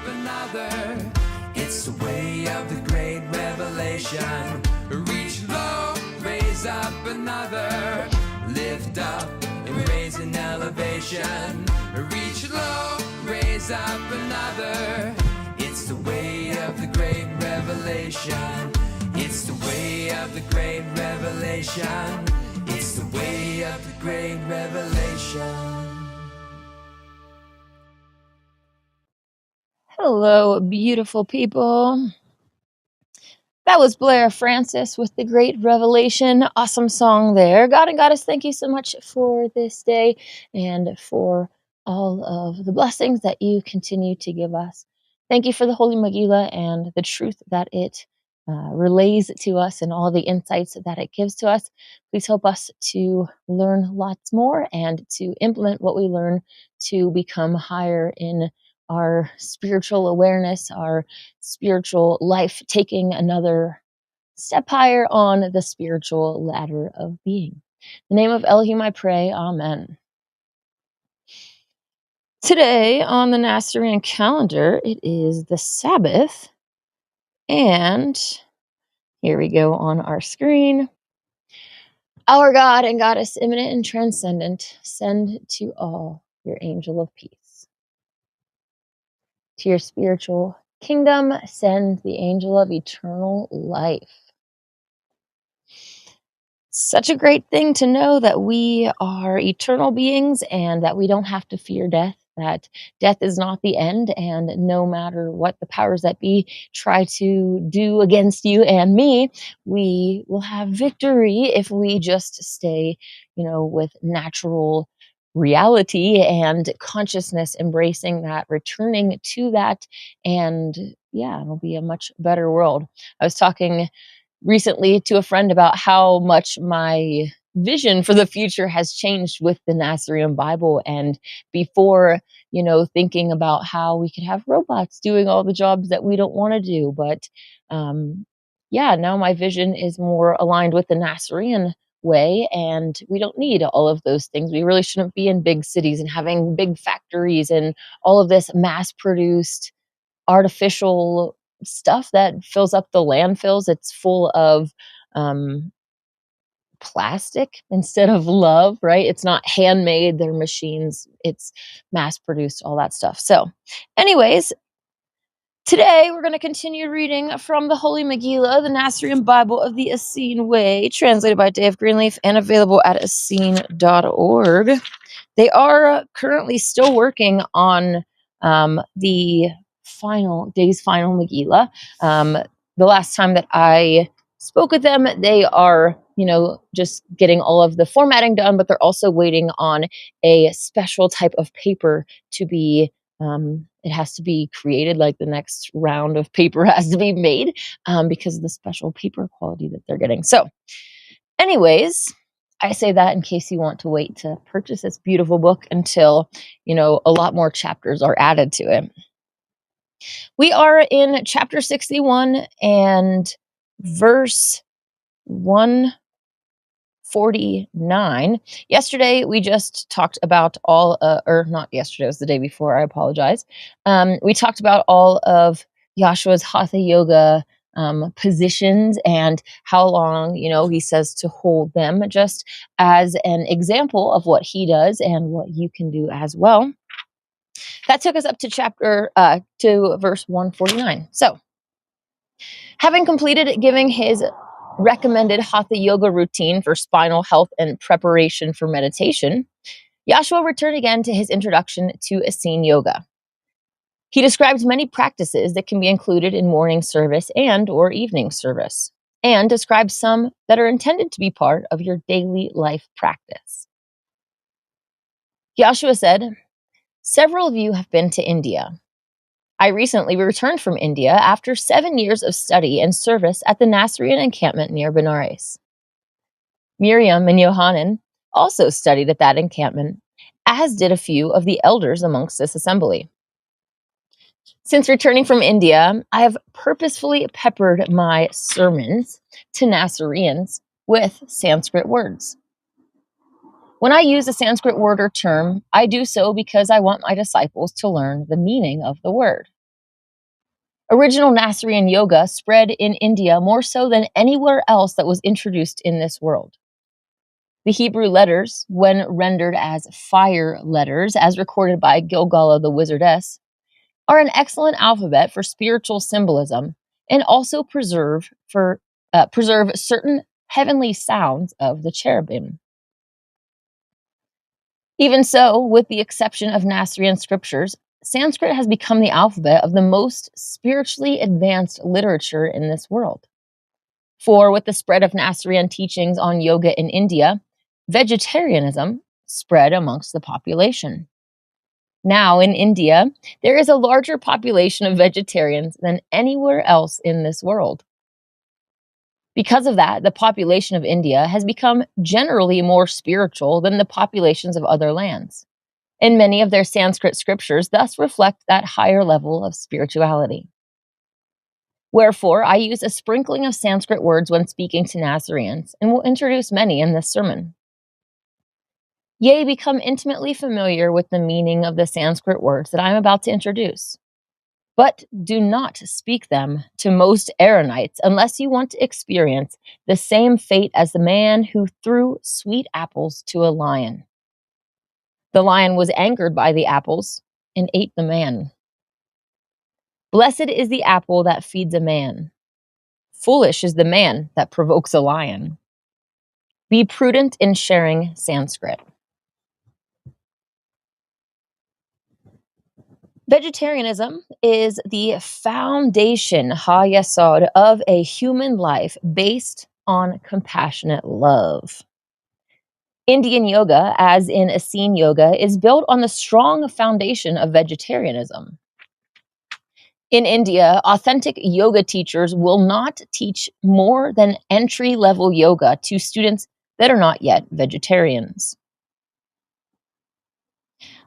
another. It's the way of the great revelation. Reach low, raise up another. Lift up and raise an elevation. Reach low, raise up another. It's the way of the great revelation. It's the way of the great revelation. It's the way of the great revelation. Hello, beautiful people. That was Blair Francis with The Great Revelation. Awesome song there. God and Goddess, thank you so much for this day and for all of the blessings that you continue to give us. Thank you for the Holy Megillah and the truth that it relays to us and all the insights that it gives to us. Please help us to learn lots more and to implement what we learn to become higher in our spiritual awareness, our spiritual life, taking another step higher on the spiritual ladder of being. In the name of Elohim I pray, amen. Today on the Nasarean calendar, it is the Sabbath, and here we go on our screen. Our God and Goddess, immanent and transcendent, send to all your angel of peace. To your spiritual kingdom, send the angel of eternal life. Such a great thing to know that we are eternal beings and that we don't have to fear death, that death is not the end, and no matter what the powers that be try to do against you and me, we will have victory if we just stay, with natural reality and consciousness, embracing that, returning to that, and it'll be a much better world. I was talking recently to a friend about how much my vision for the future has changed with the Nasarean Bible, and before, thinking about how we could have robots doing all the jobs that we don't want to do, but now my vision is more aligned with the Nasarean way, and we don't need all of those things. We really shouldn't be in big cities and having big factories and all of this mass-produced artificial stuff that fills up the landfills. It's full of plastic instead of love, right? It's not handmade, they're machines, it's mass-produced, all that stuff. So anyways, today, we're going to continue reading from the Holy Megillah, the Nasarean Bible of the Essene Way, translated by Dave Greenleaf and available at essene.org. They are currently still working on the final Megillah. The last time that I spoke with them, they are, just getting all of the formatting done, but they're also waiting on a special type of paper to be it has to be created, like the next round of paper has to be made because of the special paper quality that they're getting. So anyways, I say that in case you want to wait to purchase this beautiful book until, a lot more chapters are added to it. We are in chapter 61 and verse 149. Yesterday, we just talked about not yesterday, it was the day before, I apologize. We talked about all of Yahshua's Hatha Yoga positions and how long, he says to hold them, just as an example of what he does and what you can do as well. That took us up to to verse 149. So, having completed giving his recommended Hatha Yoga routine for spinal health and preparation for meditation, Yahshua returned again to his introduction to Essene Yoga. He describes many practices that can be included in morning service and or evening service, and describes some that are intended to be part of your daily life practice. Yahshua said, "Several of you have been to India. I recently returned from India after 7 years of study and service at the Nasarean encampment near Benares. Miriam and Yohanan also studied at that encampment, as did a few of the elders amongst this assembly. Since returning from India, I have purposefully peppered my sermons to Nasareans with Sanskrit words. When I use a Sanskrit word or term, I do so because I want my disciples to learn the meaning of the word. Original Nasarean yoga spread in India more so than anywhere else that was introduced in this world. The Hebrew letters, when rendered as fire letters, as recorded by Gilgala the Wizardess, are an excellent alphabet for spiritual symbolism and also preserve certain heavenly sounds of the cherubim. Even so, with the exception of Nasarean scriptures, Sanskrit has become the alphabet of the most spiritually advanced literature in this world. For with the spread of Nasarean teachings on yoga in India, vegetarianism spread amongst the population. Now in India, there is a larger population of vegetarians than anywhere else in this world. Because of that, the population of India has become generally more spiritual than the populations of other lands, and many of their Sanskrit scriptures thus reflect that higher level of spirituality. Wherefore, I use a sprinkling of Sanskrit words when speaking to Nazareans, and will introduce many in this sermon. Yea, become intimately familiar with the meaning of the Sanskrit words that I am about to introduce. But do not speak them to most Aaronites unless you want to experience the same fate as the man who threw sweet apples to a lion. The lion was angered by the apples and ate the man. Blessed is the apple that feeds a man. Foolish is the man that provokes a lion. Be prudent in sharing Sanskrit. Vegetarianism is the foundation, ha-yasod, of a human life based on compassionate love. Indian yoga, as in Essene yoga, is built on the strong foundation of vegetarianism. In India, authentic yoga teachers will not teach more than entry-level yoga to students that are not yet vegetarians.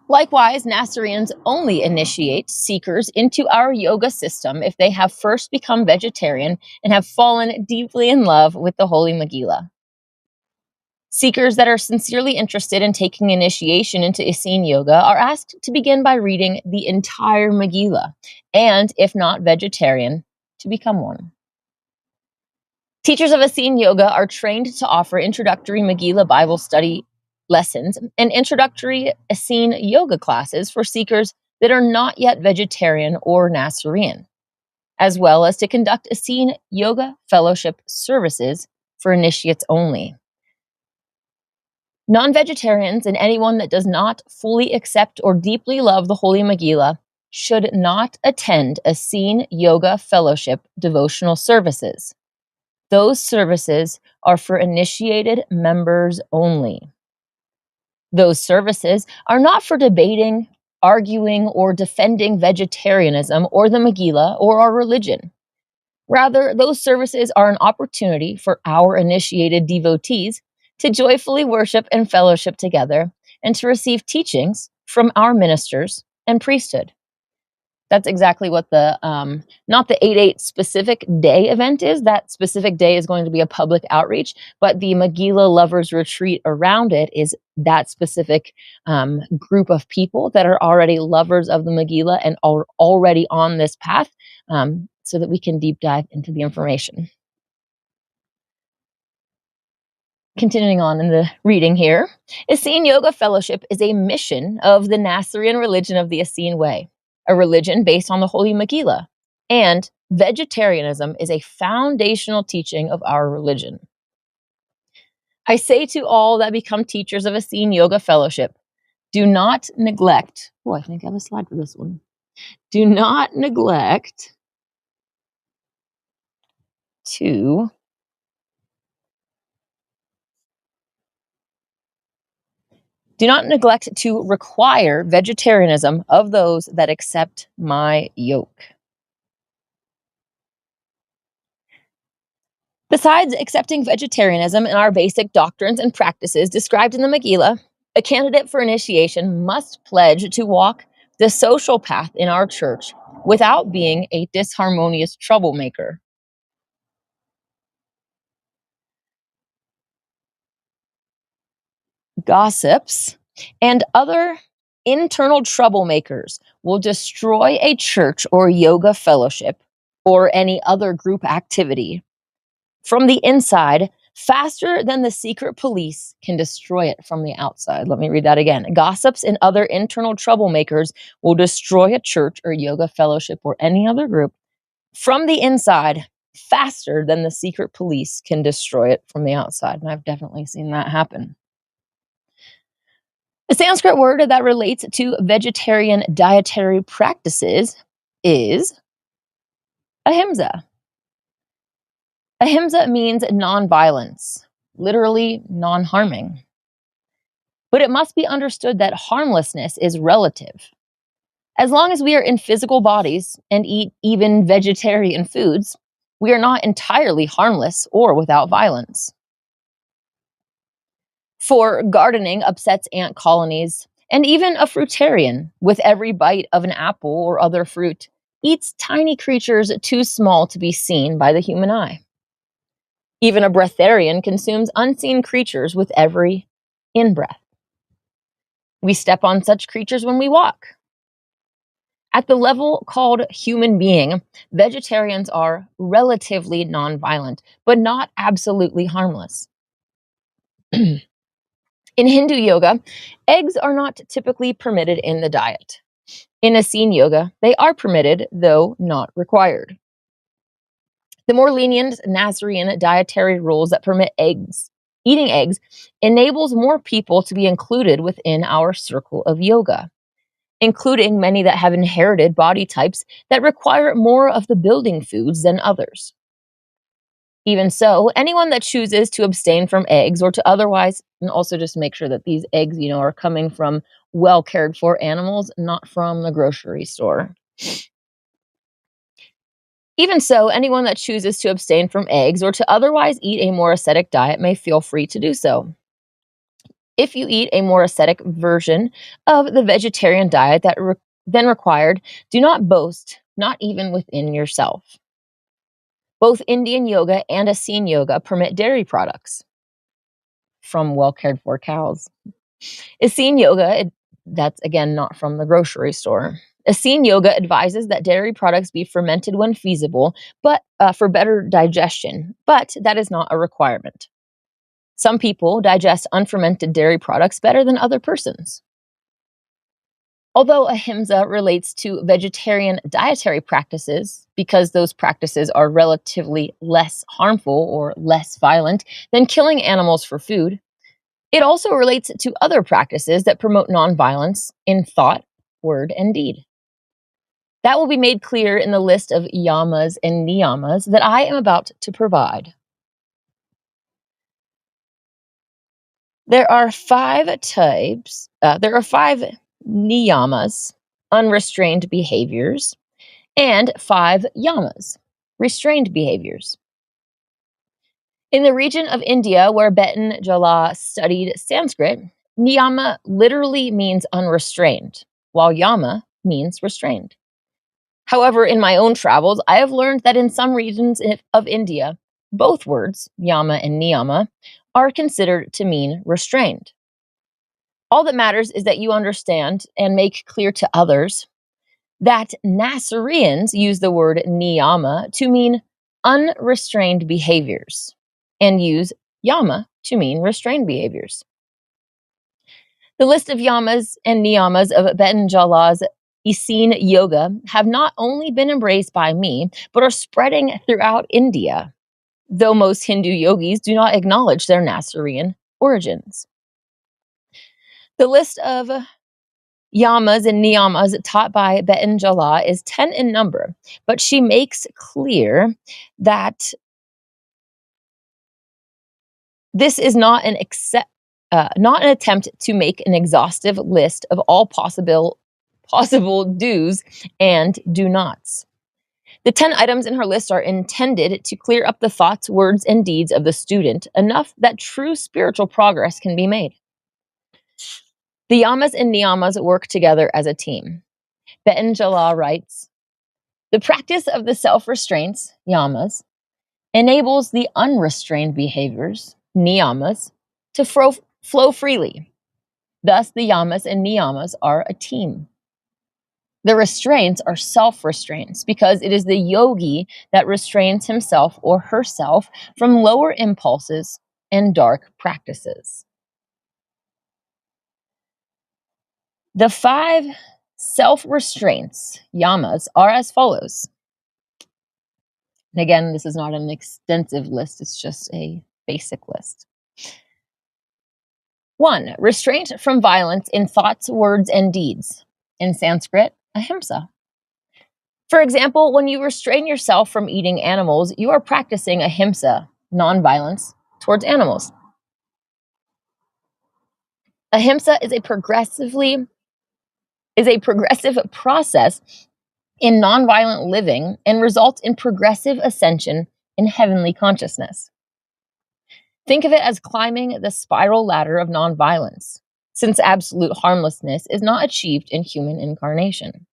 Likewise, Nasareans only initiate seekers into our yoga system if they have first become vegetarian and have fallen deeply in love with the Holy Megillah. Seekers that are sincerely interested in taking initiation into Essene yoga are asked to begin by reading the entire Megillah, and if not vegetarian, to become one. Teachers of Essene yoga are trained to offer introductory Megillah Bible study lessons and introductory Essene yoga classes for seekers that are not yet vegetarian or Nasarean, as well as to conduct Essene yoga fellowship services for initiates only. Non-vegetarians and anyone that does not fully accept or deeply love the Holy Megillah should not attend Essene yoga fellowship devotional services. Those services are for initiated members only. Those services are not for debating, arguing, or defending vegetarianism or the Megillah or our religion. Rather, those services are an opportunity for our initiated devotees to joyfully worship and fellowship together and to receive teachings from our ministers and priesthood. That's exactly what the, not the 8/8 specific day event is. That specific day is going to be a public outreach, but the Megillah Lovers Retreat around it is that specific group of people that are already lovers of the Megillah and are already on this path, so that we can deep dive into the information. Continuing on in the reading here, Essene Yoga Fellowship is a mission of the Nasarean religion of the Essene Way, a religion based on the Holy Megillah, and vegetarianism is a foundational teaching of our religion. I say to all that become teachers of Essene Yoga Fellowship, do not neglect, I think I have a slide for this one. Do not neglect to require vegetarianism of those that accept my yoke. Besides accepting vegetarianism in our basic doctrines and practices described in the Megillah, a candidate for initiation must pledge to walk the social path in our church without being a disharmonious troublemaker. Gossips and other internal troublemakers will destroy a church or yoga fellowship or any other group activity from the inside faster than the secret police can destroy it from the outside. Let me read that again. Gossips and other internal troublemakers will destroy a church or yoga fellowship or any other group from the inside faster than the secret police can destroy it from the outside. And I've definitely seen that happen. The Sanskrit word that relates to vegetarian dietary practices is ahimsa. Ahimsa means non-violence, literally non-harming. But it must be understood that harmlessness is relative. As long as we are in physical bodies and eat even vegetarian foods, we are not entirely harmless or without violence. For gardening upsets ant colonies, and even a fruitarian, with every bite of an apple or other fruit, eats tiny creatures too small to be seen by the human eye. Even a breatharian consumes unseen creatures with every in-breath. We step on such creatures when we walk. At the level called human being, vegetarians are relatively nonviolent, but not absolutely harmless. In Hindu yoga, eggs are not typically permitted in the diet. In Essene yoga, they are permitted, though not required. The more lenient Nasarean dietary rules that permit eating eggs, enables more people to be included within our circle of yoga, including many that have inherited body types that require more of the building foods than others. Even so, anyone that chooses to abstain from eggs or to otherwise, and also just make sure that these eggs, are coming from well cared for animals, not from the grocery store. Even so, anyone that chooses to abstain from eggs or to otherwise eat a more ascetic diet may feel free to do so. If you eat a more ascetic version of the vegetarian diet than required, do not boast, not even within yourself. Both Indian yoga and Essene yoga permit dairy products from well cared for cows. Essene yoga, that's again not from the grocery store. Essene yoga advises that dairy products be fermented when feasible, but for better digestion, but that is not a requirement. Some people digest unfermented dairy products better than other persons. Although ahimsa relates to vegetarian dietary practices, because those practices are relatively less harmful or less violent than killing animals for food, it also relates to other practices that promote nonviolence in thought, word, and deed. That will be made clear in the list of Yamas and Niyamas that I am about to provide. There are 5 types. There are 5 niyamas, unrestrained behaviors, and 5 yamas, restrained behaviors. In the region of India where Betan Jala studied Sanskrit, niyama literally means unrestrained, while yama means restrained. However, in my own travels, I have learned that in some regions of India, both words, yama and niyama, are considered to mean restrained. All that matters is that you understand and make clear to others that Nasareans use the word niyama to mean unrestrained behaviors and use yama to mean restrained behaviors. The list of yamas and niyamas of Betan Jala's Essene yoga have not only been embraced by me, but are spreading throughout India, though most Hindu yogis do not acknowledge their Nasarean origins. The list of yamas and niyamas taught by Betan Jala is 10 in number, but she makes clear that this is not an attempt to make an exhaustive list of all possible do's and do nots. The 10 items in her list are intended to clear up the thoughts, words, and deeds of the student enough that true spiritual progress can be made. The Yamas and Niyamas work together as a team. Betan Jala writes, the practice of the self-restraints, yamas, enables the unrestrained behaviors, niyamas, to flow freely. Thus, the yamas and niyamas are a team. The restraints are self-restraints because it is the yogi that restrains himself or herself from lower impulses and dark practices. The 5 self-restraints, yamas, are as follows. And again, this is not an extensive list, it's just a basic list. 1. Restraint from violence in thoughts, words, and deeds. In Sanskrit, ahimsa. For example, when you restrain yourself from eating animals, you are practicing ahimsa, nonviolence, towards animals. Ahimsa is a progressive process in nonviolent living and results in progressive ascension in heavenly consciousness. Think of it as climbing the spiral ladder of nonviolence, since absolute harmlessness is not achieved in human incarnation.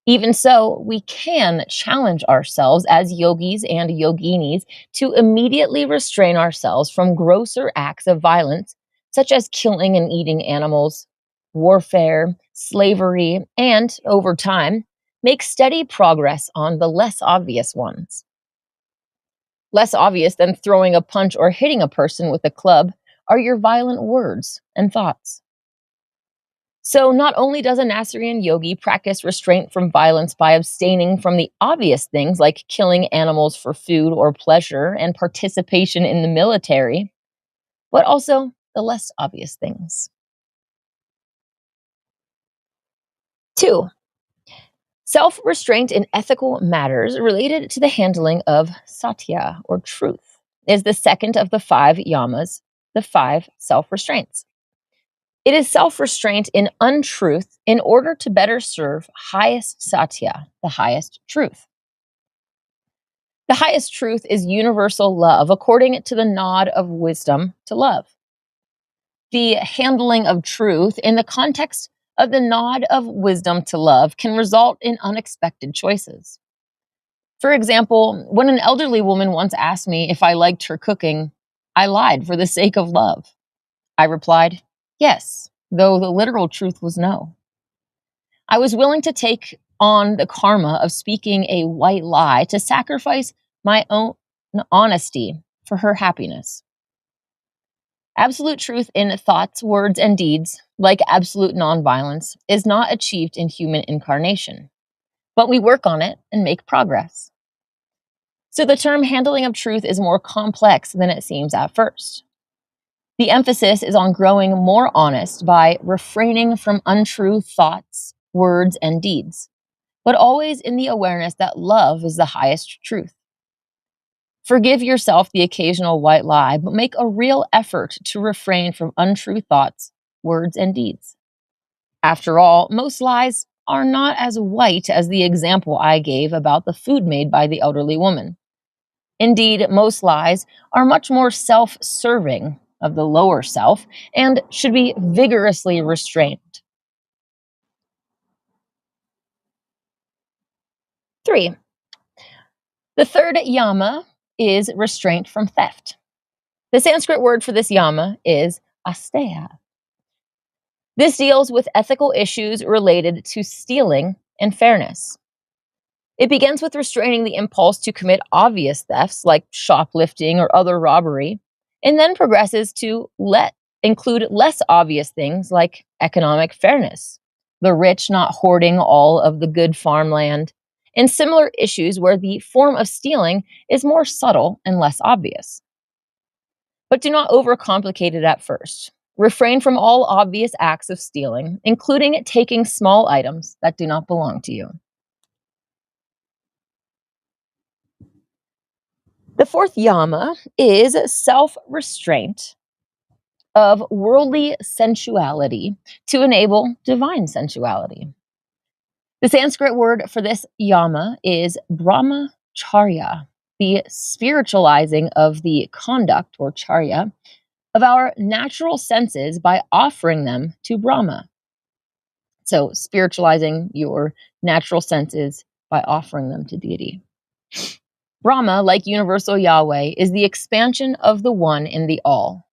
Even so, we can challenge ourselves as yogis and yoginis to immediately restrain ourselves from grosser acts of violence, such as killing and eating animals, warfare, slavery, and, over time, make steady progress on the less obvious ones. Less obvious than throwing a punch or hitting a person with a club are your violent words and thoughts. So not only does a Nasarean yogi practice restraint from violence by abstaining from the obvious things like killing animals for food or pleasure and participation in the military, but also the less obvious things. 2. Self-restraint in ethical matters related to the handling of satya, or truth, is the second of the 5 yamas, the 5 self-restraints. It is self-restraint in untruth in order to better serve highest satya, the highest truth. The highest truth is universal love, according to the nod of wisdom to love. The handling of truth in the context of the nod of wisdom to love can result in unexpected choices. For example, when an elderly woman once asked me if I liked her cooking, I lied for the sake of love. I replied, yes, though the literal truth was no. I was willing to take on the karma of speaking a white lie to sacrifice my own honesty for her happiness. Absolute truth in thoughts, words, and deeds, like absolute nonviolence, is not achieved in human incarnation, but we work on it and make progress. So the term handling of truth is more complex than it seems at first. The emphasis is on growing more honest by refraining from untrue thoughts, words, and deeds, but always in the awareness that love is the highest truth. Forgive yourself the occasional white lie, but make a real effort to refrain from untrue thoughts, words, and deeds. After all, most lies are not as white as the example I gave about the food made by the elderly woman. Indeed, most lies are much more self-serving of the lower self and should be vigorously restrained. 3. The third yama is restraint from theft. The Sanskrit word for this yama is asteya. This deals with ethical issues related to stealing and fairness. It begins with restraining the impulse to commit obvious thefts like shoplifting or other robbery, and then progresses to include less obvious things like economic fairness, the rich not hoarding all of the good farmland, and similar issues where the form of stealing is more subtle and less obvious. But do not overcomplicate it at first. Refrain from all obvious acts of stealing, including taking small items that do not belong to you. The fourth yama is self-restraint of worldly sensuality to enable divine sensuality. The Sanskrit word for this yama is brahmacharya, the spiritualizing of the conduct, or charya, of our natural senses by offering them to Brahma. So, spiritualizing your natural senses by offering them to deity. Brahma, like universal Yahweh, is the expansion of the one in the all.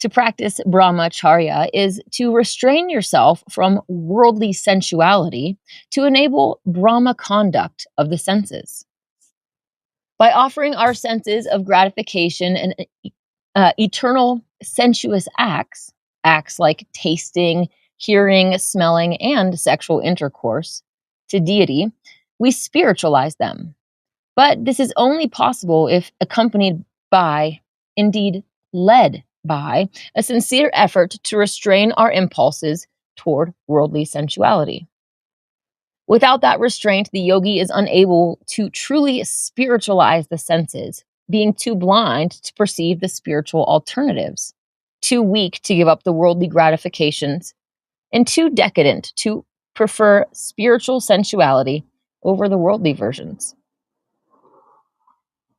To practice brahmacharya is to restrain yourself from worldly sensuality to enable Brahma conduct of the senses. By offering our senses of gratification and eternal sensuous acts, acts like tasting, hearing, smelling, and sexual intercourse, to deity, we spiritualize them. But this is only possible if accompanied by, indeed led by, a sincere effort to restrain our impulses toward worldly sensuality. Without that restraint, the yogi is unable to truly spiritualize the senses, being too blind to perceive the spiritual alternatives, too weak to give up the worldly gratifications, and too decadent to prefer spiritual sensuality over the worldly versions.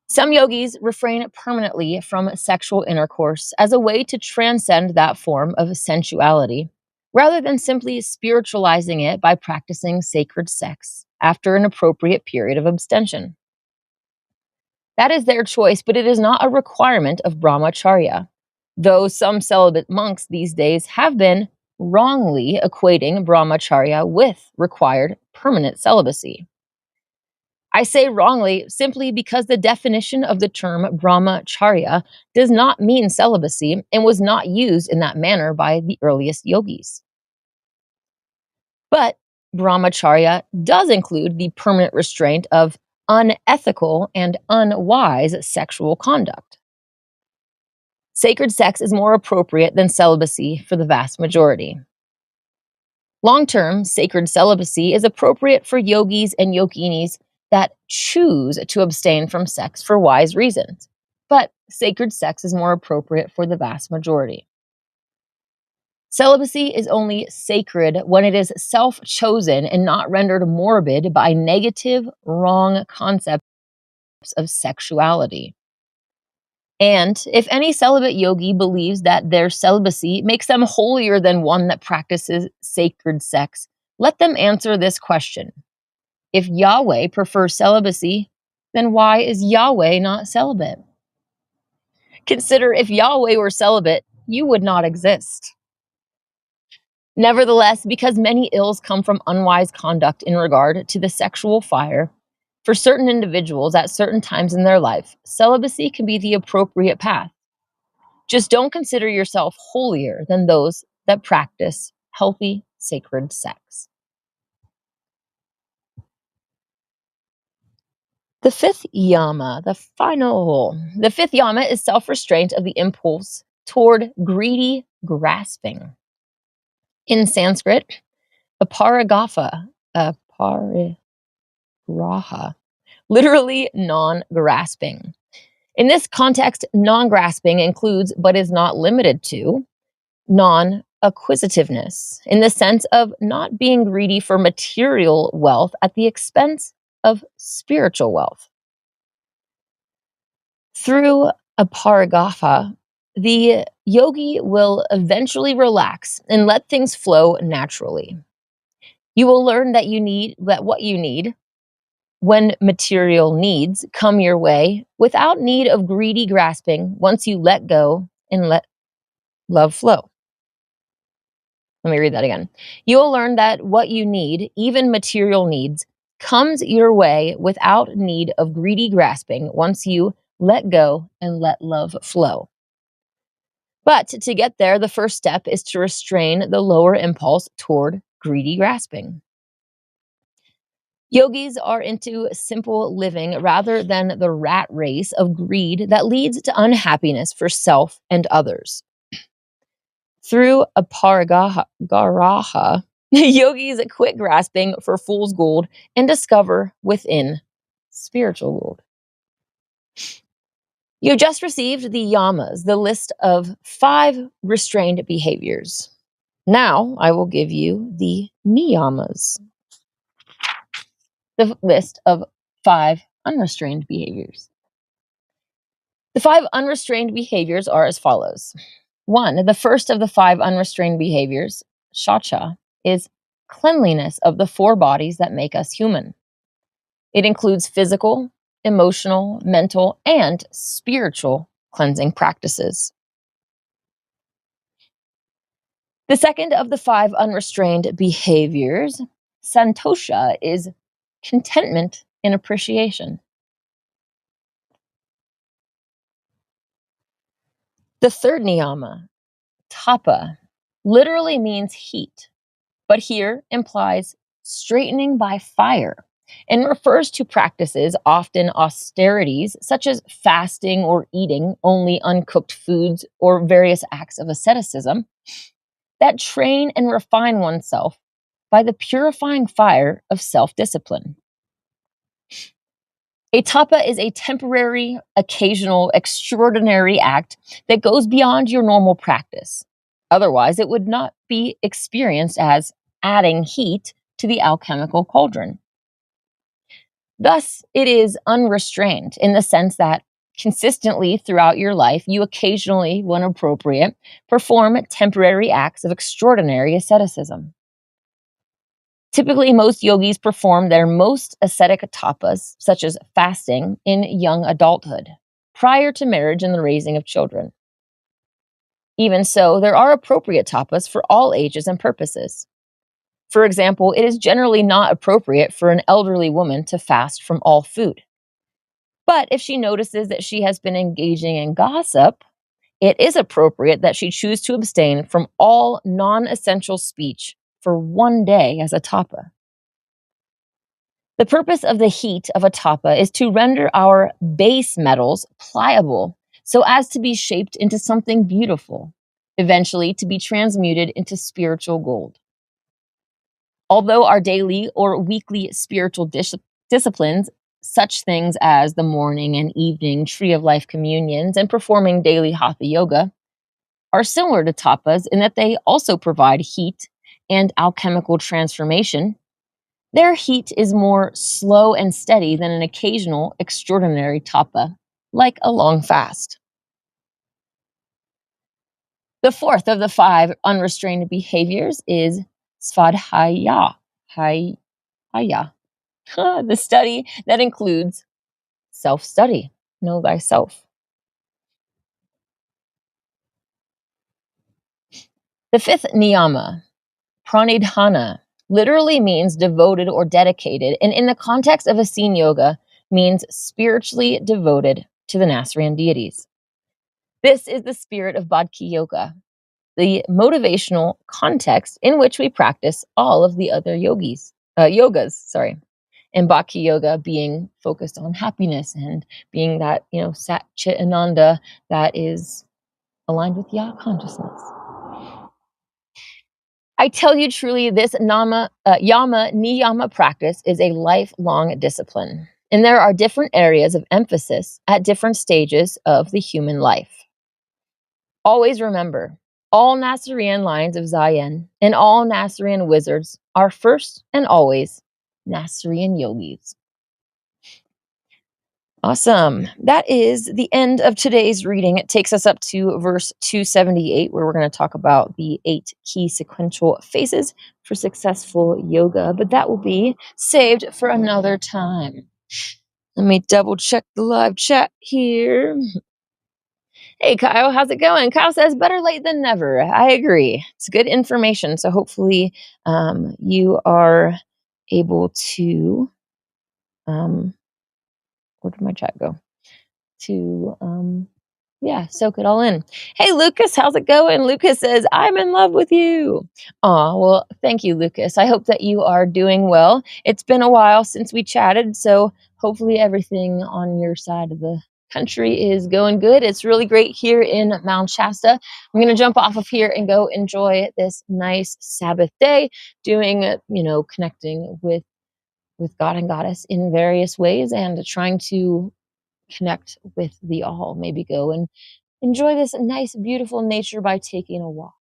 Some yogis refrain permanently from sexual intercourse as a way to transcend that form of sensuality, rather than simply spiritualizing it by practicing sacred sex after an appropriate period of abstention. That is their choice, but it is not a requirement of brahmacharya, though some celibate monks these days have been wrongly equating brahmacharya with required permanent celibacy. I say wrongly simply because the definition of the term brahmacharya does not mean celibacy and was not used in that manner by the earliest yogis. But brahmacharya does include the permanent restraint of unethical and unwise sexual conduct. Sacred sex is more appropriate than celibacy for the vast majority. Long-term sacred celibacy is appropriate for yogis and yoginis that choose to abstain from sex for wise reasons, but sacred sex is more appropriate for the vast majority. Celibacy is only sacred when it is self-chosen and not rendered morbid by negative, wrong concepts of sexuality. And if any celibate yogi believes that their celibacy makes them holier than one that practices sacred sex, let them answer this question. If Yahweh prefers celibacy, then why is Yahweh not celibate? Consider if Yahweh were celibate, you would not exist. Nevertheless, because many ills come from unwise conduct in regard to the sexual fire, for certain individuals at certain times in their life, celibacy can be the appropriate path. Just don't consider yourself holier than those that practice healthy, sacred sex. The fifth yama, the fifth yama is self-restraint of the impulse toward greedy grasping. In Sanskrit, aparigraha, literally non-grasping. In this context, non-grasping includes, but is not limited to, non-acquisitiveness, in the sense of not being greedy for material wealth at the expense of spiritual wealth. Through aparigraha, the yogi will eventually relax and let things flow naturally. You will learn that what you need when material needs come your way without need of greedy grasping once you let go and let love flow. Let me read that again. You will learn that what you need, even material needs, comes your way without need of greedy grasping once you let go and let love flow. But to get there, the first step is to restrain the lower impulse toward greedy grasping. Yogis are into simple living rather than the rat race of greed that leads to unhappiness for self and others. Through aparigraha, yogis quit grasping for fool's gold and discover within spiritual gold. You just received the yamas, the list of 5 restrained behaviors. Now I will give you the niyamas, the list of 5 unrestrained behaviors. The 5 unrestrained behaviors are as follows. 1, the first of the 5 unrestrained behaviors, shacha, is cleanliness of the 4 bodies that make us human. It includes physical, emotional, mental, and spiritual cleansing practices. The second of the 5 unrestrained behaviors, santosha, is contentment in appreciation. The third niyama, tapa, literally means heat, but here implies straightening by fire and refers to practices, often austerities, such as fasting or eating only uncooked foods or various acts of asceticism, that train and refine oneself by the purifying fire of self-discipline. A tapa is a temporary, occasional, extraordinary act that goes beyond your normal practice. Otherwise, it would not be experienced as adding heat to the alchemical cauldron. Thus, it is unrestrained in the sense that consistently throughout your life, you occasionally, when appropriate, perform temporary acts of extraordinary asceticism. Typically, most yogis perform their most ascetic tapas, such as fasting, in young adulthood, prior to marriage and the raising of children. Even so, there are appropriate tapas for all ages and purposes. For example, it is generally not appropriate for an elderly woman to fast from all food. But if she notices that she has been engaging in gossip, it is appropriate that she choose to abstain from all non-essential speech for 1 day as a tapa. The purpose of the heat of a tapa is to render our base metals pliable so as to be shaped into something beautiful, eventually to be transmuted into spiritual gold. Although our daily or weekly spiritual disciplines, such things as the morning and evening Tree of Life communions and performing daily hatha yoga, are similar to tapas in that they also provide heat and alchemical transformation, their heat is more slow and steady than an occasional extraordinary tapa, like a long fast. The fourth of the 5 unrestrained behaviors is svadhyaya, the study that includes self-study, know thyself. The 5th niyama, pranidhana, literally means devoted or dedicated, and in the context of Essene yoga, means spiritually devoted to the Nasarean deities. This is the spirit of Bhakti yoga, the motivational context in which we practice all of the other yogas. And Bhakti yoga being focused on happiness and being that, Sat Chit Ananda that is aligned with Yah consciousness. I tell you truly, this Yama Niyama practice is a lifelong discipline, and there are different areas of emphasis at different stages of the human life. Always remember, all Nasarean lines of Zayen and all Nasarean wizards are first and always Nasarean yogis. Awesome. That is the end of today's reading. It takes us up to verse 278, where we're going to talk about the 8 key sequential phases for successful yoga, but that will be saved for another time. Let me double check the live chat here. Hey, Kyle, how's it going? Kyle says, better late than never. I agree. It's good information. So hopefully you are able to, where did my chat go? To, soak it all in. Hey, Lucas, how's it going? Lucas says, I'm in love with you. Aw, well, thank you, Lucas. I hope that you are doing well. It's been a while since we chatted, so hopefully everything on your side of the country is going good. It's really great here in Mount Shasta. I'm going to jump off of here and go enjoy this nice Sabbath day, doing, connecting with God and Goddess in various ways and trying to connect with the all. Maybe go and enjoy this nice, beautiful nature by taking a walk.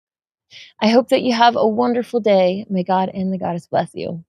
I hope that you have a wonderful day. May God and the Goddess bless you.